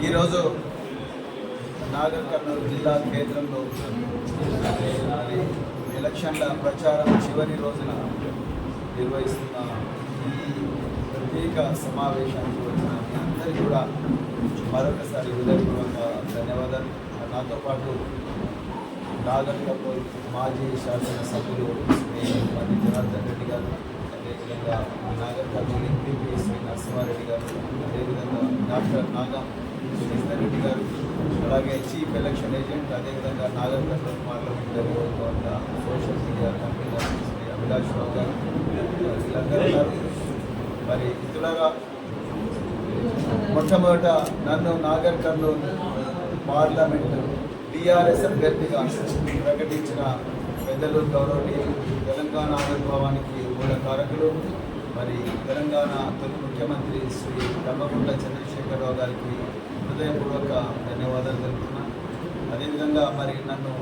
ఈరోజు నాగర్ కర్నూలు జిల్లా కేంద్రంలో ఎలక్షన్ల ప్రచారం చివరి రోజున నిర్వహిస్తున్న ఈ ప్రత్యేక సమావేశానికి వచ్చిన మీ అందరికీ కూడా మరొకసారి హృదయపూర్వక ధన్యవాదాలు. నాతో పాటు నాగర్ కర్నూలు మాజీ శాసనసభ్యులు శ్రీ మది జనార్దన్ రెడ్డి గారు, అదేవిధంగా నాగర్ కర్నూలు ఎంపీపీ శ్రీ నరసింహారెడ్డి గారు, అదేవిధంగా డాక్టర్ నాగం రెడ్డి గారు, అలాగే చీఫ్ ఎలక్షన్ ఏజెంట్, అదేవిధంగా నాగర్ కర్నూలు పార్లమెంట్ నియోజకవర్గ social media company Shri Abhilash Rao గారు, వీళ్ళందరూ ఉన్నారు. మరి ఇతరులుగా మొట్టమొదట నన్ను నాగర్ కర్నూలు పార్లమెంటు టీఆర్ఎస్ అభ్యర్థిగా ప్రకటించిన పెద్దలు గౌరవనీయులు, తెలంగాణ ఆవిర్భావానికి మూల కారకులు, మరి తెలంగాణ తొలి ముఖ్యమంత్రి శ్రీ కల్వకుంట్ల చంద్రశేఖరరావు గారికి హృదయపూర్వక ధన్యవాదాలు తెలుపుతున్నాను. అదేవిధంగా మరి నన్ను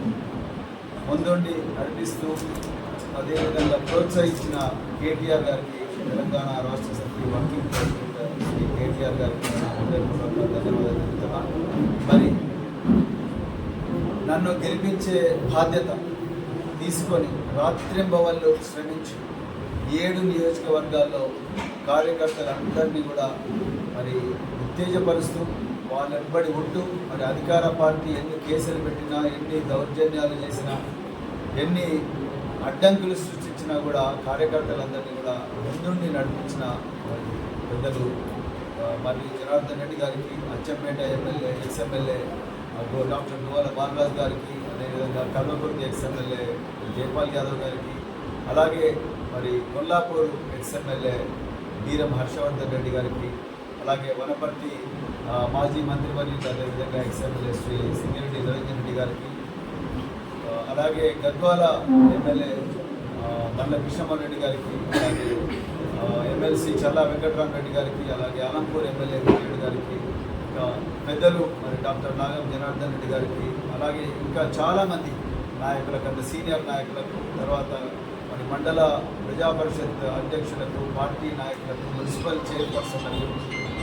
ముందుండి నడిపిస్తూ అదేవిధంగా ప్రోత్సహించిన కేటీఆర్ గారికి, తెలంగాణ రాష్ట్ర సమితి వర్కింగ్ ప్రెసిడెంట్ శ్రీ కేటీఆర్ గారికి హృదయపూర్వక ధన్యవాదాలు తెలుపుతున్నాను. మరి నన్ను గెలిపించే బాధ్యత తీసుకొని రాత్రింబవళ్ళు శ్రమించి 7 నియోజకవర్గాల్లో కార్యకర్తలందరినీ కూడా మరి ఉత్తేజపరుస్తూ వాళ్ళెబ్బడి ఉంటూ మరి అధికార పార్టీ ఎన్ని కేసులు పెట్టినా, ఎన్ని దౌర్జన్యాలు చేసినా, ఎన్ని అడ్డంకులు సృష్టించినా కూడా కార్యకర్తలందరినీ కూడా ముందుండి నడిపించిన పెద్దలు మరి జనార్దన్ రెడ్డి గారికి, Achampet MLA ex MLA doctor Duvala Balaraju గారికి, అదేవిధంగా కల్వకుర్తి ఎక్స్ఎమ్మెల్యే జైపాల్ యాదవ్ గారికి, అలాగే మరి కొల్లాపూర్ ఎక్స్ఎమ్మెల్యే వీరం హర్షవర్ధన్ రెడ్డి గారికి, అలాగే వనపర్తి మాజీ మంత్రివర్యులు అదేవిధంగా ఎక్స్ఎమ్మెల్యే శ్రీ సింగిరెడ్డి నిరంజన్ రెడ్డి గారికి, అలాగే గద్వాల ఎమ్మెల్యే బండ్ల కృష్ణమోహన్ రెడ్డి గారికి, అలాగే ఎమ్మెల్సీ చల్లా వెంకటరామరెడ్డి గారికి, అలాగే ఆలంపూర్ ఎమ్మెల్యే రెడ్డి గారికి, పెద్దలు మరి డాక్టర్ నాగం జనార్దన్ రెడ్డి గారికి, అలాగే ఇంకా చాలామంది నాయకులకు, అంటే సీనియర్ నాయకులకు, తర్వాత మరి మండల ప్రజా పరిషత్ అధ్యక్షులకు, పార్టీ నాయకులకు, మున్సిపల్ చైర్పర్సన్లకు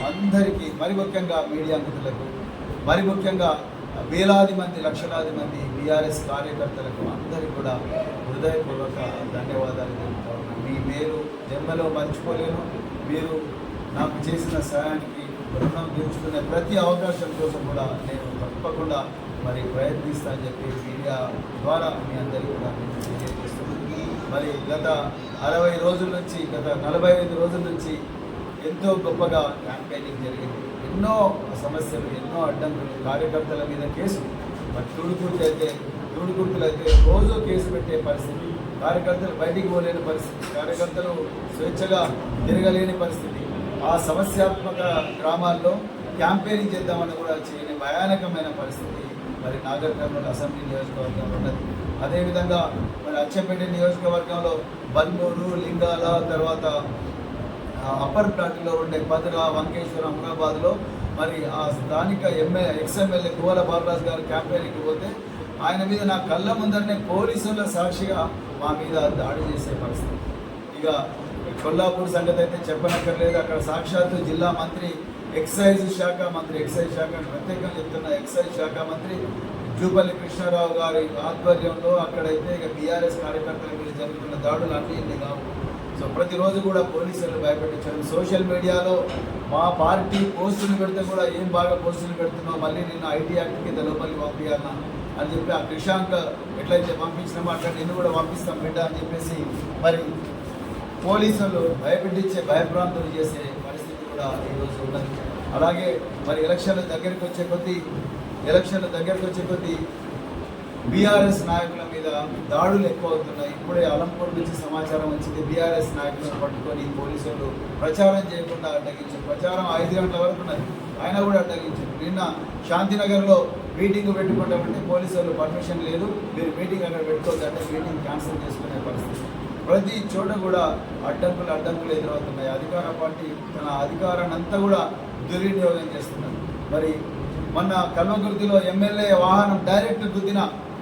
అందరికీ, మరి ముఖ్యంగా మీడియా మిత్రులకు, మరి ముఖ్యంగా వేలాది మంది లక్షలాది మంది బీఆర్ఎస్ కార్యకర్తలకు అందరికీ కూడా హృదయపూర్వక ధన్యవాదాలు తెలుపుతా ఉన్నాను. మీ మేలు జన్మలో మర్చిపోలేను. మీరు నాకు చేసిన సహాయానికి రుణం తీర్చుకునే ప్రతి అవకాశం కోసం కూడా నేను తప్పకుండా మరి ప్రయత్నిస్తానని చెప్పి మీడియా ద్వారా మీ అందరికీ కూడా నేను తెలియజేస్తున్నాను. మరి గత 60 రోజుల నుంచి, గత 45 రోజుల నుంచి ఎంతో గొప్పగా క్యాంపెయినింగ్ జరిగింది. ఎన్నో సమస్యలు, ఎన్నో అడ్డంకులు, కార్యకర్తల మీద కేసులు, మరి తూడుగుర్తులైతే రోజు కేసు పెట్టే పరిస్థితి, కార్యకర్తలు బయటికి పోలేని పరిస్థితి, కార్యకర్తలు స్వేచ్ఛగా తిరగలేని పరిస్థితి, ఆ సమస్యాత్మక గ్రామాల్లో క్యాంపెయినింగ్ చేద్దామని కూడా చేయని భయానకమైన పరిస్థితి మరి నాగర్ కర్నూలు అసెంబ్లీ నియోజకవర్గంలో ఉన్నది. అదేవిధంగా మరి అచ్చంపేట నియోజకవర్గంలో బన్నూరు, లింగాల, తర్వాత అప్పర్ ప్లాట్లో ఉండే పదరా, వంకేశ్వరం, అమరాబాద్లో మరి ఆ స్థానిక ఎక్స్ఎమ్మెల్యే డువాల బాలరాజు గారు క్యాంపెయినింగ్కి పోతే ఆయన మీద నా కళ్ళ ముందరనే పోలీసుల సాక్షిగా మా మీద దాడి చేసే పరిస్థితి. ఇక కొల్లాపూర్ సంగతి అయితే చెప్పనక్కర్లేదు. అక్కడ సాక్షాత్తు జిల్లా మంత్రి, ఎక్సైజ్ శాఖ మంత్రి, ఎక్సైజ్ శాఖ ప్రత్యేకంగా చెప్తున్న ఎక్సైజ్ శాఖ మంత్రి జూపల్లి కృష్ణారావు గారి ఆధ్వర్యంలో అక్కడైతే ఇక బీఆర్ఎస్ కార్యకర్తల మీద జరుగుతున్న దాడులు అన్నీ ఇన్ని కావు. సో ప్రతిరోజు కూడా పోలీసులు భయపెట్టించారు. సోషల్ మీడియాలో మా పార్టీ పోస్టులు పెడితే కూడా ఏం బాగా పోస్టులు పెడుతున్నావు, మళ్ళీ నిన్ను ఐటీ యాక్ట్ కింద లోపలికి పంపించాలన్నా అని చెప్పి, ఆ క్రిషాంక్ ఎట్లయితే పంపించినామో అట్లా నిన్ను కూడా పంపిస్తాం బిడ్డ అని చెప్పేసి మరి పోలీసులు భయపెట్టించే, భయభ్రాంతులు చేసే పరిస్థితి కూడా ఈరోజు ఉన్నది. అలాగే మరి ఎలక్షన్ల దగ్గరికి వచ్చే కొద్దీ బీఆర్ఎస్ నాయకుల మీద దాడులు ఎక్కువ అవుతున్నాయి. ఇప్పుడే అలంపూర్ నుంచి సమాచారం వచ్చింది, బీఆర్ఎస్ నాయకులను పట్టుకొని పోలీసులు ప్రచారం చేయకుండా అడ్డగించారు. ప్రచారం 5 గంటల వరకు ఉన్నది, ఆయన కూడా అడ్డగించారు. నిన్న శాంతినగర్లో మీటింగ్ పెట్టుకుంటామంటే పోలీసులు పర్మిషన్ లేదు, మీరు మీటింగ్ అక్కడ పెట్టుకోవద్దంటే మీటింగ్ క్యాన్సిల్ చేసుకునే పరిస్థితి. ప్రతి చోట కూడా అడ్డంకులు ఎదురవుతున్నాయి. అధికార పార్టీ తన అధికారాన్ని అంతా కూడా దుర్వినియోగం చేస్తున్నారు. మరి మొన్న కల్వకుర్తిలో ఎమ్మెల్యే వాహనం డైరెక్ట్ గుద్దిన